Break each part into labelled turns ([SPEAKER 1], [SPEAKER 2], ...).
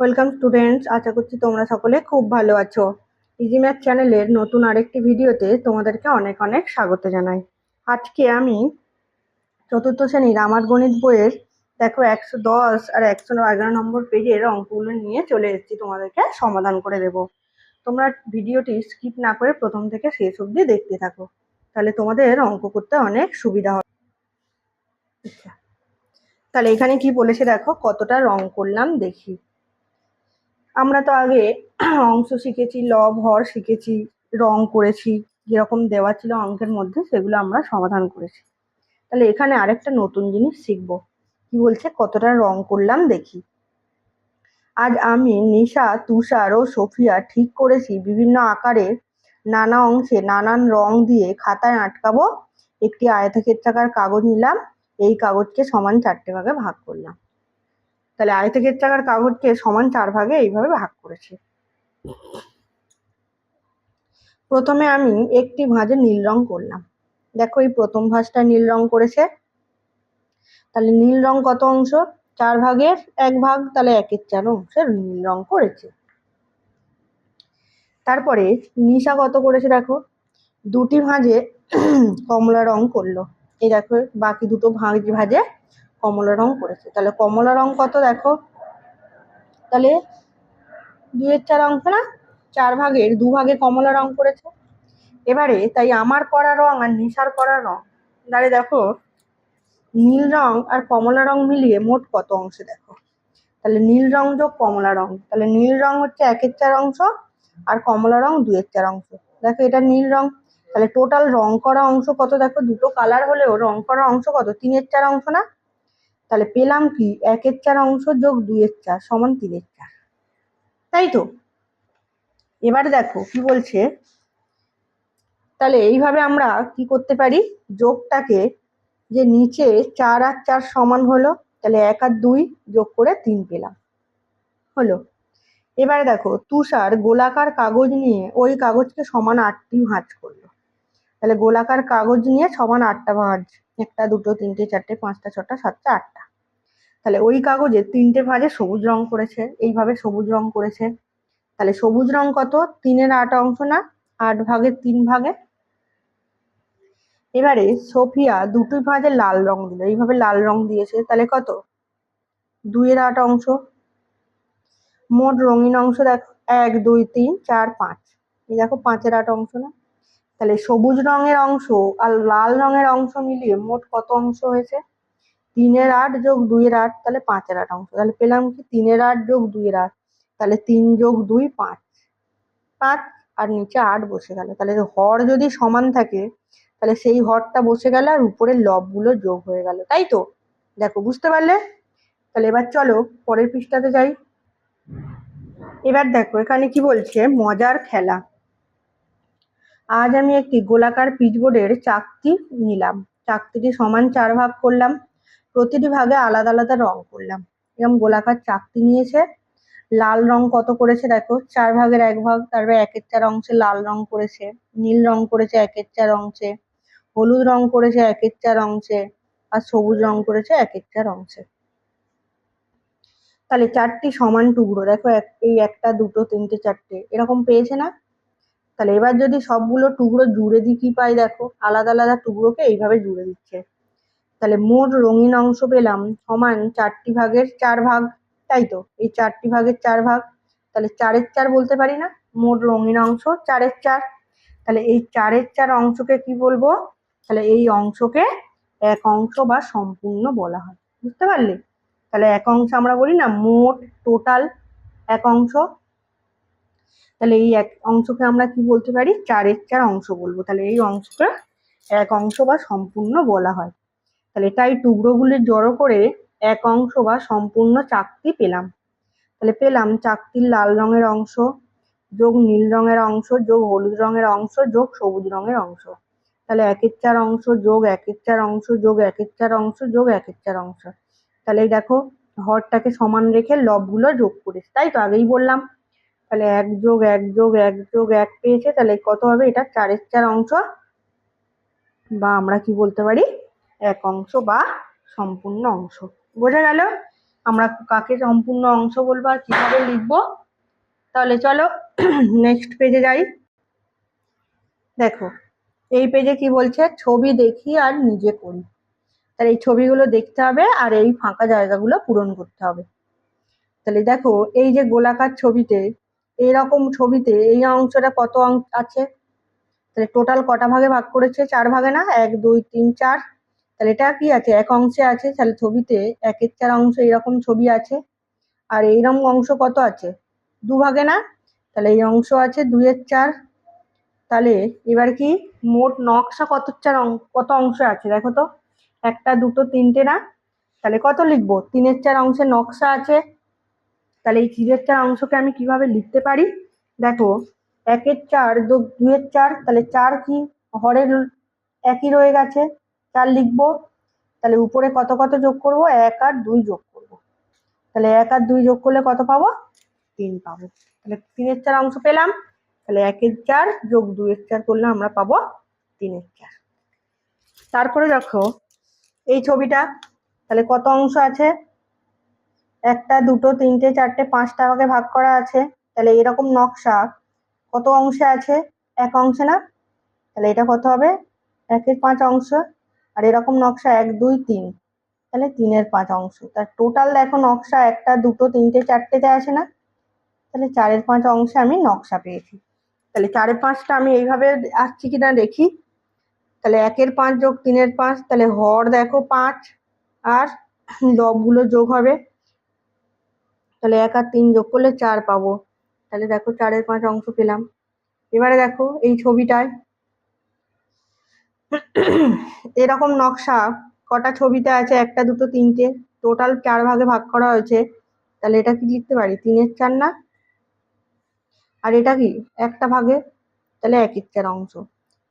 [SPEAKER 1] Welcome students, আশা করছি তোমরা সকলে খুব ভালো আছো। ইজি ম্যাথ চ্যানেলের নতুন আরেকটি ভিডিওতে তোমাদেরকে অনেক অনেক স্বাগত জানাই। আজকে আমি চতুর্থ শ্রেণীর আমার গণিত বইয়ের দেখো 110 আর 111 নম্বর পেজের অঙ্কগুলো নিয়ে চলে এসেছি, তোমাদেরকে সমাধান করে দেব। তোমরা ভিডিওটি স্কিপ না করে প্রথম থেকে শেষ অবধি দেখতে থাকো, তাহলে তোমাদের অঙ্ক করতে অনেক সুবিধা হবে। আচ্ছা, তাহলে এখানে কি বলেছে দেখো, কতটা রং করলাম দেখি। আমরা তো আগে অংশ শিখেছি, লব হর শিখেছি, রং করেছি, যেরকম দেওয়া ছিল অঙ্কের মধ্যে সেগুলো আমরা সমাধান করেছি। তাহলে এখানে আরেকটা নতুন জিনিস শিখবো। কি বলছে, কতটা রং করলাম দেখি। আজ আমি, নিশা, তুষার ও সোফিয়া ঠিক করেছি বিভিন্ন আকারের নানা অংশে নানান রং দিয়ে খাতায় আটকাবো। একটি আয়তক্ষেত্রাকার কাগজ নিলাম, এই কাগজকে সমান 4টে ভাগে ভাগ করলাম। তাহলে আয়তক্ষেত্রাকার কাগজকে সমান 4 ভাগে এইভাবে ভাগ করেছি। প্রথমে আমি একটি ভাঁজে নীল রং করলাম। দেখো এই প্রথম ভাঁজটা নীল রং করেছে। তাহলে নীল রং কত অংশ? 4 ভাগের 1 ভাগ, তাহলে 1/4 অংশের নীল রং করেছে। তারপরে নিশা কত করেছে দেখো, দুটি ভাঁজে কমলা রং করলো। এই দেখো বাকি দুটো ভাঁজে কমলা রং করেছে। তাহলে কমলা রং কত দেখো, তাহলে 2/4 অংশ না, 4 ভাগের 2 ভাগে কমলা রং করেছে। এবারে তাই আমার করা রং আর নিশার করা রং, তাহলে দেখো নীল রং আর কমলা রং মিলিয়ে মোট কত অংশ দেখো। তাহলে নীল রং যোগ কমলা রং, তাহলে নীল রং হচ্ছে 1/4 অংশ আর কমলা রং 2/4 অংশ। দেখো এটা নীল রং, তাহলে টোটাল রং করা অংশ কত দেখো, দুটো কালার হলেও রং করা অংশ কত, 3/4 অংশ না। তাহলে পেলাম কি, 1/4 অংশ যোগ 2/4 সমান 3/4, তাই তো। এবার দেখো কি বলছে, তাহলে এইভাবে আমরা কি করতে পারি, যোগটাকে, যে নিচে 4 আর 4 সমান হলো, তাহলে 1 আর 2 যোগ করে 3 পেলাম, হলো। এবারে দেখো তুষার গোলাকার কাগজ নিয়ে ওই কাগজকে সমান 8টি ভাঁজ করলো। তাহলে গোলাকার কাগজ নিয়ে সমান 8টা ভাঁজ, 1টা 2টো 3টে 4টে 5টা 6টা 7টা 8টা। তাহলে ওই কাগজে 3টে ভাঁজে সবুজ রং করেছে, এইভাবে সবুজ রং করেছে। তাহলে সবুজ রং কত, 3-এর 8 অংশ না, 8 ভাগের 3 ভাগে। এবারে সোফিয়া দুটি ভাঁজে লাল রং দিল, এইভাবে লাল রং দিয়েছে, তাহলে কত, 2-এর 8 অংশ। মোট রঙিন অংশ দেখো 1 2 3 4 5, এই দেখো 5-এর 8 অংশ না। তাহলে সবুজ রঙের অংশ আর লাল রঙের অংশ মিলিয়ে মোট কত অংশ হয়েছে, 3-এর 8 যোগ 2-এর 8, তাহলে 5-এর 8 অংশ। তাহলে পেলাম কি, 3-এর 8 যোগ 2-এর 8, তাহলে 3 যোগ 2 5, 5 আর নিচে 8 বসে গেল। তাহলে হর যদি সমান থাকে তাহলে সেই হরটা বসে গেল আর উপরের লবগুলো যোগ হয়ে গেল, তাই তো। দেখো বুঝতে পারলে। তাহলে এবার চলো পরের পৃষ্ঠাতে যাই। এবার দেখো এখানে কি বলছে, মজার খেলা। আজ আমি একটি গোলাকার পিচবোর্ডের চাকতি নিলাম, চাকতিটি সমান 4 ভাগ করলাম, প্রতিটি ভাগে আলাদা আলাদা রং করলাম। এরকম গোলাকার চাকতি নিয়েছে। লাল রং কত করেছে দেখো, 4 ভাগের 1 ভাগ, তারপরে 1/4 অংশে লাল রং করেছে, নীল রং করেছে 1/4 অংশে, হলুদ রং করেছে 1/4 অংশে, আর সবুজ রং করেছে 1/4 অংশে। তাহলে 4টি সমান টুকরো দেখো, এই 1টা 2টো 3টে 4টে এরকম পেয়েছে না। তাহলে এবার যদি সবগুলো টুকরো জুড়ে দিই কি পাই দেখো, আলাদা আলাদা টুকরোকে এইভাবে জুড়ে দিচ্ছে। তাহলে মোট রঙিন অংশ পেলাম সমান 4টি ভাগের 4 ভাগ, তাই তো। এই 4টি ভাগের 4 ভাগ, তাহলে 4-এর 4 বলতে পারি না, মোট রঙিন অংশ 4-এর 4। তাহলে এই 4-এর 4 অংশকে কি বলবো, তাহলে এই অংশকে এক অংশ বা সম্পূর্ণ বলা হয়, বুঝতে পারলে। তাহলে এক অংশ আমরা বলি না, মোট টোটাল এক অংশ। তাহলে এই এক অংশকে আমরা কি বলতে পারি, 4-এর 4 অংশ বলবো। তাহলে এই অংশকে এক অংশ বা সম্পূর্ণ বলা হয়। তাহলে তাই টুকরোগুলি জড়ো করে এক অংশ বা সম্পূর্ণ চাকতি পেলাম। তাহলে পেলাম চাকতির লাল রঙের অংশ যোগ নীল রঙের অংশ যোগ হলুদ রঙের অংশ যোগ সবুজ রঙের অংশ। তাহলে 1-এর 4 অংশ যোগ 1-এর 4 অংশ যোগ 1-এর 4 অংশ যোগ 1-এর 4 অংশ। তাহলে এই দেখো হরটাকে সমান রেখে লবগুলো যোগ করেছি, তাই তো আগেই বললাম। তাহলে 1 যোগ 1 যোগ 1 যোগ 1 পেয়েছে, তাহলে কত হবে, এটা 4-এর 4 অংশ, বা আমরা কি বলতে পারি, এক অংশ বা সম্পূর্ণ অংশ। বোঝা গেল। আমরা কাকে সম্পূর্ণ অংশ বলবো আর কিভাবে লিখবো। তাহলে চলো নেক্সট পেজে যাই। দেখো এই পেজে কি বলছে, ছবি দেখি আর নিজে করি। তাহলে এই ছবিগুলো দেখতে হবে আর এই ফাঁকা জায়গাগুলো পূরণ করতে হবে। তাহলে দেখো এই যে গোলাকার ছবিতে, এইরকম ছবিতে এই অংশটা কত অংশ আছে, তাহলে টোটাল কটা ভাগে ভাগ করেছে, 4 ভাগে না, 1 2 3 4। তাহলে এটা কি আছে, এক অংশে আছে। তাহলে ছবিতে 1/4 অংশ এরকম ছবি আছে, আর এইরকম অংশ কত আছে, 2 ভাগে না, তাহলে এই অংশ আছে 2/4। তাহলে এবার কি মোট নকশা কত অংশ আছে দেখো তো, 1 2 3 না, তাহলে কত লিখবো, 3/4 অংশের নকশা আছে। তাহলে এই 3/4 অংশকে আমি কিভাবে লিখতে পারি, দেখো 1/4 যোগ 2/4, তাহলে 4 কি হরের একই রয়ে গেছে, 4 লিখবো। তাহলে উপরে কত কত যোগ করব, 1 আর 2 যোগ করব। তাহলে 1 আর 2 যোগ করলে কত পাবো, 3 পাবো। তাহলে 3/4 অংশ পেলাম। তাহলে 1/4 যোগ 2/4 করলে আমরা পাবো 3/4। তারপরে দেখো এই ছবিটা, তাহলে কত অংশ আছে, 1 2 3 4 5টা ভাগে ভাগ করা আছে। তাহলে এরকম নকশা কত অংশে আছে, 1 অংশে না, তাহলে এটা কত হবে, 1/5 অংশ। আর এরকম নকশা 1 2 3, তাহলে 3/5 অংশ। তার টোটাল দেখো নকশা 1 2 3 4তে আসে না, তাহলে 4/5 অংশে আমি নকশা পেয়েছি। তাহলে 4/5টা আমি এইভাবে আসছি কিনা দেখি। তাহলে 1/5 যোগ 3/5, তাহলে হর দেখো 5 আর লবগুলো যোগ হবে। তাহলে 1 আর 3 যোগ করলে 4 পাবো। তাহলে দেখো 4/5 অংশ পেলাম। এবারে দেখো এই ছবিটায় এরকম নকশা কটা ছবিতে আছে, 1 2 3, টোটাল 4 ভাগে ভাগ করা হয়েছে। তাহলে এটা কি লিখতে পারি, 3/4 না, আর এটা কি একটা ভাগে, তাহলে 1/4 অংশ।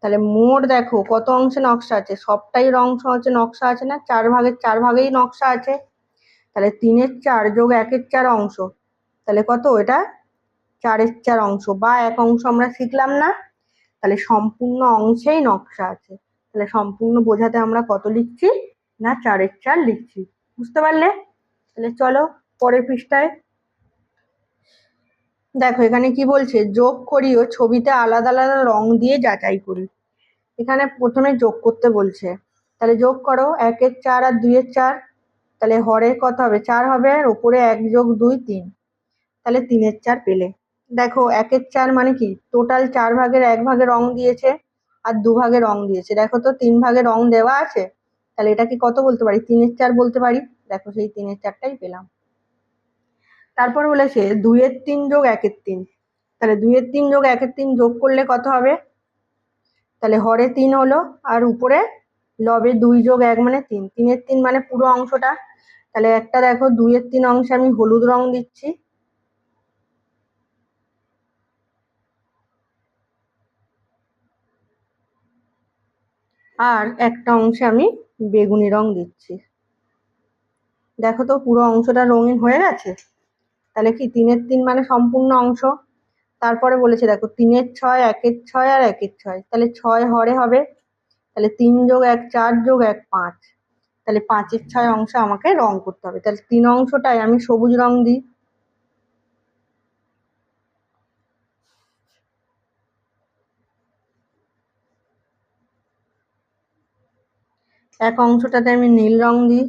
[SPEAKER 1] তাহলে মোট দেখো কত অংশে নকশা আছে, সবটাই অংশ আছে, নকশা আছে না, 4 ভাগের 4 ভাগেই নকশা আছে। তাহলে 3/4 যোগ 1/4 অংশ, তাহলে কত, এটা 4/4 অংশ বা 1 অংশ আমরা শিখলাম না। তাহলে সম্পূর্ণ অংশেই নকশা আছে। তাহলে সম্পূর্ণ বোঝাতে আমরা কত লিখছি, না 4/4 লিখছি। বুঝতে পারলে? তাহলে চলো পরের পৃষ্ঠায় দেখো, এখানে কি বলছে, যোগ করি ও ছবিতে আলাদা আলাদা রং দিয়ে যাচাই করি। এখানে প্রথমে যোগ করতে বলছে, তাহলে যোগ করো 1/4 আর 2/4, তাহলে হরে কত হবে, 4 হবে, আর উপরে 1 যোগ 2 3, তাহলে 3/4 পেলে। দেখো 1/4 মানে কি, টোটাল 4 ভাগের 1 ভাগে রং দিয়েছে আর 2 ভাগে রং দিয়েছে। দেখো তো 3 ভাগে রং দেওয়া আছে, তাহলে এটা কি কত বলতে পারি, 3/4 বলতে পারি। দেখো সেই 3/4টাই পেলাম। তারপর বলেছে 2/3 যোগ 1/3, তাহলে 2/3 যোগ 1/3 যোগ করলে কত হবে, তাহলে হরে 3 হলো, আর উপরে লবে 2 যোগ 1 মানে 3, 3/3 মানে পুরো অংশটা। তাহলে একটা দেখো 2/3 অংশে আমি হলুদ রং দিচ্ছি, আর একটা অংশে আমি বেগুনি রং দিচ্ছি। দেখো তো পুরো অংশটা রঙিন হয়ে গেছে। তাহলে কি 3/3 মানে সম্পূর্ণ অংশ। তারপরে বলেছে দেখো 3/6, 1/6 আর 1/6, তাহলে 6 হরে হবে, তাহলে 3 যোগ 1 4 যোগ 1 5, তাহলে 5/6 অংশ আমাকে রং করতে হবে। তাহলে 3 অংশটাই আমি সবুজ রং দিই, এক অংশটাতে আমি নীল রং দিই,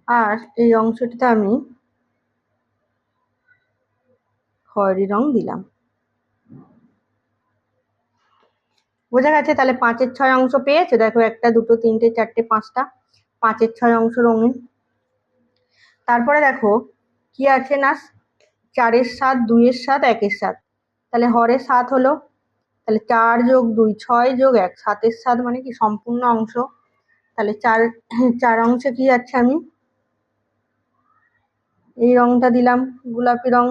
[SPEAKER 1] আর এই অংশটাতে আমি খয়েরি রং দিলাম। বোঝা গেছে? তাহলে 5/6 অংশ পেয়েছে। দেখো 1 2 3 4 5টা, 5/6 অংশ রঙিন। তারপরে দেখো কি আছে না, 4 7, 2 7, 1 7, তাহলে হরে 7 হলো, তাহলে 4 যোগ 2 6 যোগ 1 7/7 মানে কি সম্পূর্ণ অংশ। তাহলে 4 অংশে কি আছে, আমি এই রংটা দিলাম, গোলাপি রং।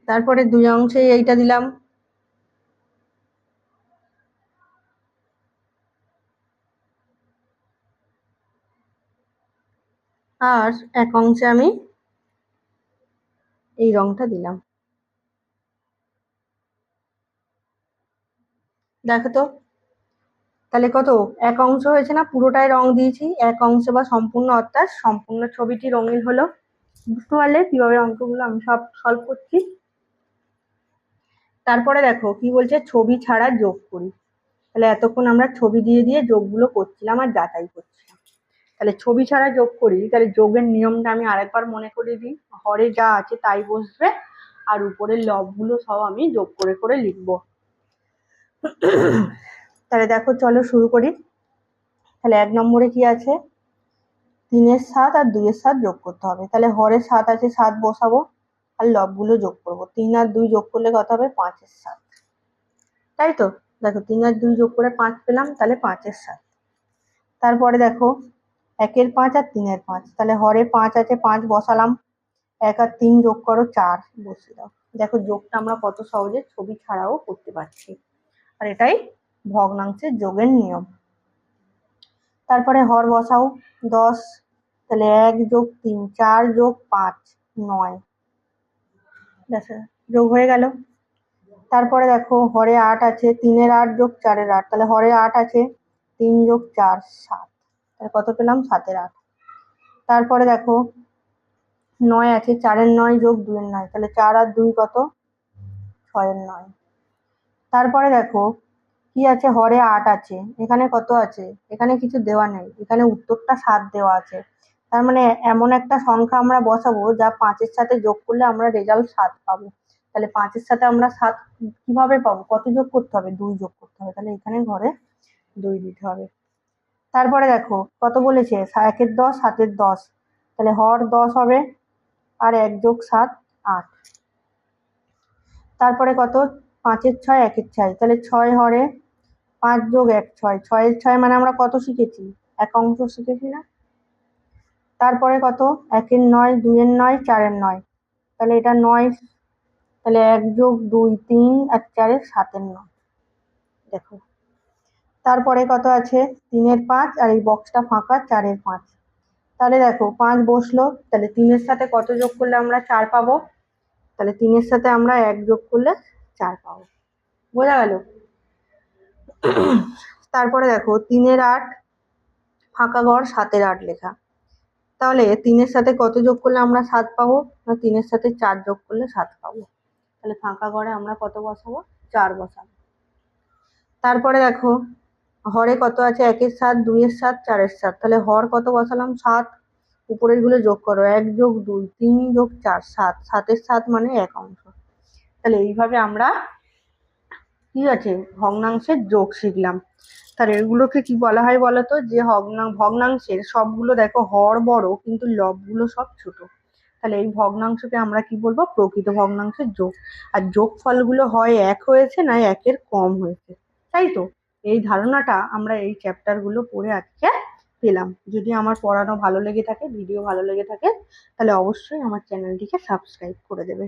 [SPEAKER 1] তারপরে 2 অংশে এইটা দিলাম, আর এক অংশে আমি এই রংটা দিলাম। দেখো তো, তাহলে কত এক অংশ হয়েছে না, পুরোটাই রং দিয়েছি এক অংশে বা সম্পূর্ণ, অর্থাৎ সম্পূর্ণ ছবিটি রঙিন হলো। বুঝতে পারলে কিভাবে অঙ্কগুলো আমি সব সলভ করছি। তারপরে দেখো কি বলছে, ছবি ছাড়া যোগ করি। তাহলে এতক্ষণ আমরা ছবি দিয়ে দিয়ে যোগগুলো করছিলাম আর যাচাই করছিলাম। তাহলে ছবি ছাড়া যোগ করি, তাহলে যোগের নিয়মটা আমি আরেকবার মনে করে দিই। হরে যা আছে তাই বসবে, আর উপরের লবগুলো সব আমি যোগ করে করে লিখবো। তাহলে দেখো চলো শুরু করি। তাহলে 1 নম্বরে কি আছে, 3-এর 7 আর 2-এর 7 যোগ করতে হবে। তাহলে হরে 7 আছে, 7 বসাবো আর লবগুলো যোগ করবো। 3 আর 2 যোগ করলে কত হবে, 5-এর 7। তাই তো, দেখো 3 আর 2 যোগ করে 5 পেলাম, তাহলে 5-এর 7। তারপরে দেখো 1-এর 5 আর 3-এর 5, তাহলে হরে 5 আছে, 5 বসালাম। 1 আর 3 যোগ করো 4 বসিয়ে দাও। দেখো যোগটা আমরা কত সহজে ছবি ছাড়াও করতে পারছি, আর এটাই ভগ্নাংশের যোগের নিয়ম। তারপরে হর বসাও 10, তাহলে 1 যোগ 3 4 যোগ 5 9, দেখো যোগ হয়ে গেল। তারপরে দেখো হরে 8 আছে, 3-এর 8 যোগ 4-এর 8, তাহলে হরে 8 আছে, 3 যোগ 4 7, তাহলে কত পেলাম, 7-এর 8। তারপরে দেখো 9 আছে, 4-এর 9 যোগ 2-এর 9, তাহলে 4 আর 2 কত, 6-এর 9। তারপরে দেখো কি আছে, হরে 8 আছে, এখানে কত আছে, এখানে কিছু দেওয়া নেই, এখানে উত্তরটা 7 দেওয়া আছে। তার মানে এমন একটা সংখ্যা আমরা বসাবো যা 5-এর সাথে যোগ করলে আমরা রেজাল্ট 7 পাবো। তাহলে 5-এর সাথে আমরা 7 কিভাবে পাবো, কত যোগ করতে হবে, 2 যোগ করতে হবে। তাহলে এখানে ঘরে 2 দিতে হবে। তারপরে দেখো কত বলেছে, 1-এর 10 7-এর 10, তাহলে হর 10 হবে আর 1 যোগ 7 8। তারপরে কত, 5-এর 6 1-এর 6, তাহলে 6 হরে 5 যোগ 1 6, 6-এর 6 মানে আমরা কত শিখেছি, এক অংশ শিখেছি না। তারপরে কত, 1-এর 9 2-এর 9 4-এর 9, তাহলে এটা 9, তাহলে 1 যোগ 2 3 আর 4-এর 7-এর 9। দেখো তারপরে কত আছে, 3-এর 5 আর এই বক্সটা ফাঁকা, 4-এর 5। তাহলে দেখো 5 বসলো, তাহলে 3-এর সাথে কত যোগ করলে আমরা 4 পাবো, তাহলে 3-এর সাথে আমরা 1 যোগ করলে 4 পাবো। বোঝা গেল। তারপরে দেখো 3-এর 8 ফাঁকা ঘর, 7-এর 8 লেখা, তাহলে 3-এর সাথে কত যোগ করলে আমরা 7 পাবো, না 3-এর সাথে 4 যোগ করলে 7 পাবো। তাহলে ফাঁকা ঘরে আমরা কত বসাবো, 4 বসাবো। তারপরে দেখো হরে কত আছে, 1-এর 7 2-এর 7 4-এর 7, তাহলে হর কত বসালাম 7, উপরের গুলো যোগ করো, 1 যোগ 2 3 যোগ 4 7, 7-এর 7 মানে এক অংশ। তাহলে এইভাবে আমরা কি আছে, ভগ্নাংশের যোগ শিখলাম। তাহলে এগুলোকে কি বলা হয় বলতো, যে ভগ্নাংশের সবগুলো দেখো হর বড় কিন্তু লবগুলো সব ছোট। তাহলে এই ভগ্নাংশকে আমরা কি বলবো, প্রকৃত ভগ্নাংশের যোগ। আর যোগফলগুলো হয় 1 হয়েছে না 1-এর কম হয়েছে, তাই তো। এই ধারণাটা আমরা এই চ্যাপ্টার গুলো পড়ে আজকে পেলাম। যদি আমার পড়ানো ভালো লেগে থাকে, ভিডিও ভালো লেগে থাকে, তাহলে অবশ্যই আমার চ্যানেলটিকে সাবস্ক্রাইব করে দেবে।